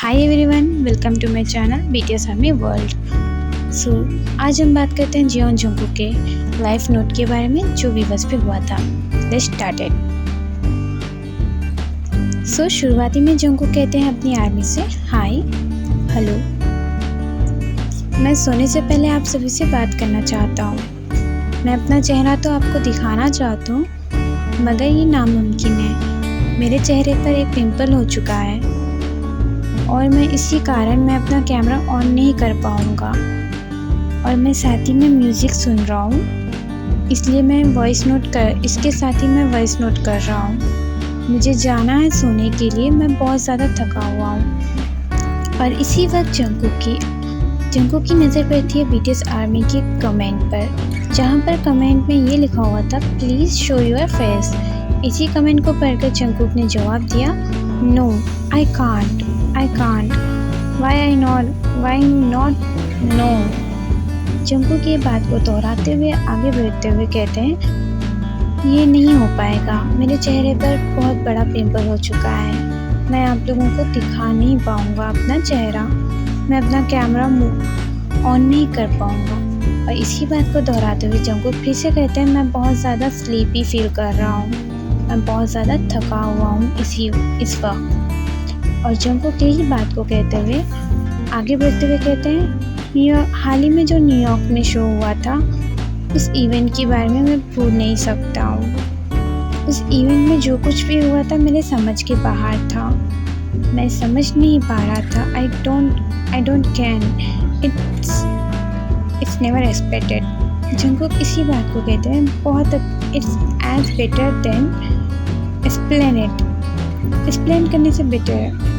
Hi everyone, welcome to my channel BTS army world. So आज हम बात करते हैं जियोन जंगकुक के लाइफ नोट के बारे में जो वीवर्स पे हुआ था। Let's started. सो शुरुआती में जंगकुक कहते हैं अपनी आर्मी से हाय हेलो, मैं सोने से पहले आप सभी से बात करना चाहता हूँ। मैं अपना चेहरा तो आपको दिखाना चाहता हूँ मगर ये नामुमकिन है। मेरे चेहरे पर एक पिंपल हो चुका है और मैं इसी कारण मैं अपना कैमरा ऑन नहीं कर पाऊँगा और मैं साथ ही में म्यूज़िक सुन रहा हूँ, इसलिए मैं इसके साथ ही मैं वॉइस नोट कर रहा हूँ। मुझे जाना है सोने के लिए, मैं बहुत ज़्यादा थका हुआ हूँ। और इसी वक्त जंगकुक की नज़र पड़ती है बीटीएस आर्मी के कमेंट पर, जहाँ पर कमेंट में ये लिखा हुआ था प्लीज़ शो योर फेस। इसी कमेंट को पढ़कर जंगकुक ने जवाब दिया no I can't why not no. Jungkook ये बात को दोहराते हुए आगे बढ़ते हुए कहते हैं ये नहीं हो पाएगा, मेरे चेहरे पर बहुत बड़ा पिंपल हो चुका है, मैं आप लोगों को दिखा नहीं पाऊँगा अपना चेहरा, मैं अपना कैमरा ऑन नहीं कर पाऊँगा। और इसी बात को दोहराते हुए जंगकुक फिर से कहते हैं मैं बहुत ज़्यादा स्लीपी फील कर रहा हूँ, मैं बहुत ज़्यादा थका हुआ हूँ इस वक्त। और जंगकुक यही बात को कहते हुए आगे बढ़ते हुए कहते हैं हाल ही में जो न्यूयॉर्क में शो हुआ था उस इवेंट के बारे में मैं भूल नहीं सकता हूँ। उस इवेंट में जो कुछ भी हुआ था मेरे समझ के बाहर था, मैं समझ नहीं पा रहा था। I don't can it's never expected. Jungkook इसी बात को कहते हैं बहुत it's as better than explain करने से बेटर है।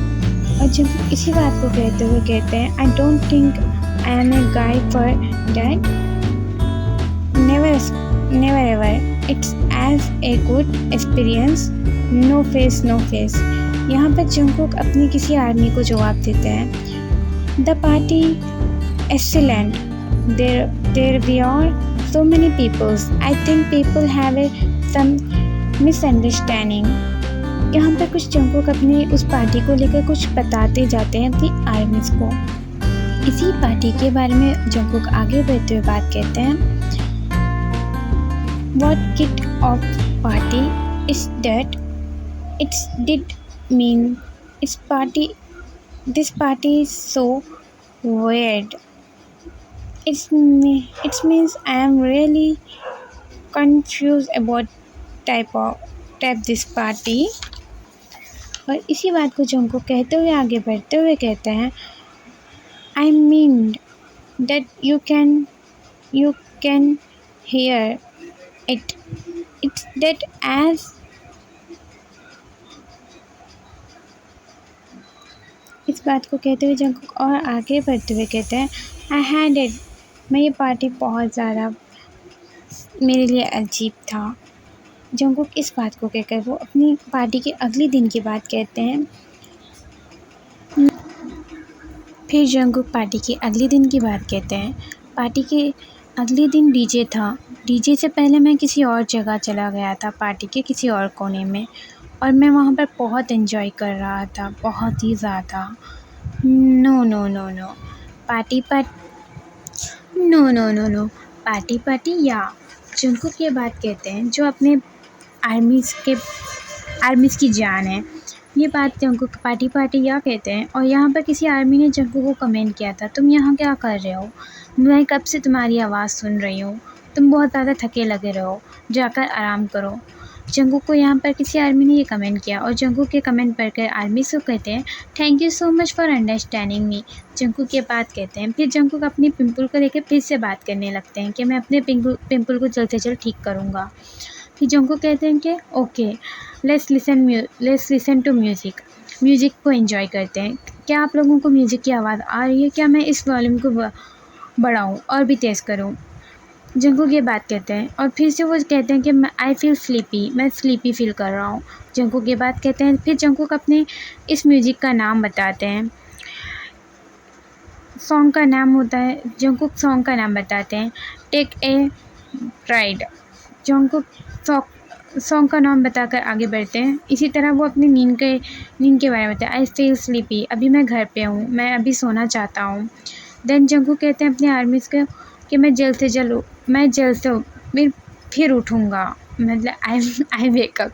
और जब इसी बात को कहते हुए कहते हैं I don't think I am a guy for that, never ever, it's as a good experience, no face. यहाँ पर जंगकुक अपनी किसी आर्मी को जवाब देते हैं the party excellent, there we are so many peoples, I think people have some misunderstanding। यहाँ पर कुछ जंगकुक अपनी उस पार्टी को लेकर कुछ बताते जाते हैं अपनी आर्मीज को। इसी पार्टी के बारे में जंगकुक आगे बढ़ते हुए बात कहते हैं What kick off party is that it's did mean this party is so weird। It means I am really confused about type this party। और इसी बात को जंगकुक कहते हुए आगे बढ़ते हुए कहते हैं I mean that you can hear it, it's that as इस बात को कहते हुए जंगकुक और आगे बढ़ते हुए कहते हैं I had it, मैं ये पार्टी बहुत ज़्यादा मेरे लिए अजीब था। जंगकुक इस बात को कहकर वो अपनी पार्टी के अगले दिन की बात कहते हैं। फिर जंगकुक पार्टी के अगले दिन की बात कहते हैं। पार्टी के अगले दिन डीजे था। डीजे से पहले मैं किसी और जगह चला गया था, पार्टी के किसी और कोने में, और मैं वहाँ पर बहुत एंजॉय कर रहा था, बहुत ही ज़्यादा। नो पार्टी या जंगकुक ये बात कहते हैं जो अपने आर्मीज़ की जान है। ये बात जंगकुक पार्टी या कहते हैं। और यहाँ पर किसी आर्मी ने जंगकुक को कमेंट किया था तुम यहाँ क्या कर रहे हो, मैं कब से तुम्हारी आवाज़ सुन रही हूँ, तुम बहुत ज़्यादा थके लगे रहो, जाकर आराम करो। जंगकुक को यहाँ पर किसी आर्मी ने ये कमेंट किया और जंगकुक के कमेंट पढ़कर आर्मी को कहते हैं thank you so much for understanding me. Jungkook ये बात कहते हैं। फिर जंगकुक अपने पिंपल को लेकर फिर से बात करने लगते हैं कि मैं अपने पिंपल को जल्द से जल्द ठीक करूँगा। फिर जंगकुक कहते हैं कि okay let's listen to music को एंजॉय करते हैं। क्या आप लोगों को म्यूज़िक की आवाज़ आ रही है? क्या मैं इस वॉल्यूम को बढ़ाऊँ और भी तेज़ करूँ? जंगकुक ये बात कहते हैं और फिर से वो कहते हैं कि आई फील स्लीपी, मैं स्लीपी फील कर रहा हूँ। जंगकुक ये बात कहते हैं। फिर जंगकुक अपने इस म्यूज़िक का नाम बताते हैं। सॉन्ग का नाम होता है, जंगकुक सॉन्ग का नाम बताते हैं take a ride. Jungkook song का नाम बताकर आगे बढ़ते हैं। इसी तरह वो अपनी नींद के बारे में बताया, आई फील स्लीपी, अभी मैं घर पे हूँ, मैं अभी सोना चाहता हूँ। देन जंगकुक कहते हैं अपनी आर्मीज़ को कि मैं जल्द से फिर उठूँगा, मतलब आई वेक अप।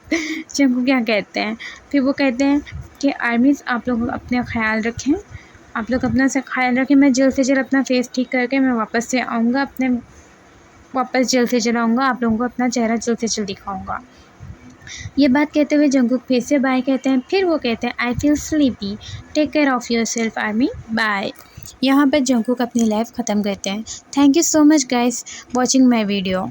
जंगकुक क्या कहते हैं, फिर वो कहते हैं कि आर्मीज़ आप लोग अपना ख़्याल रखें, आप लोग अपना सा ख़्याल रखें, मैं जल्द से जल्द अपना फेस ठीक करके मैं वापस जल्द से जल्द आऊँगा, आप लोगों को अपना चेहरा जल्द से जल्द दिखाऊँगा। ये बात कहते हुए जंगकुक फिर से बाय कहते हैं। फिर वो कहते हैं I feel sleepy, take care of yourself army, bye. यहाँ पर जंगकुक अपनी लाइफ ख़त्म करते हैं। Thank you so much guys watching my video.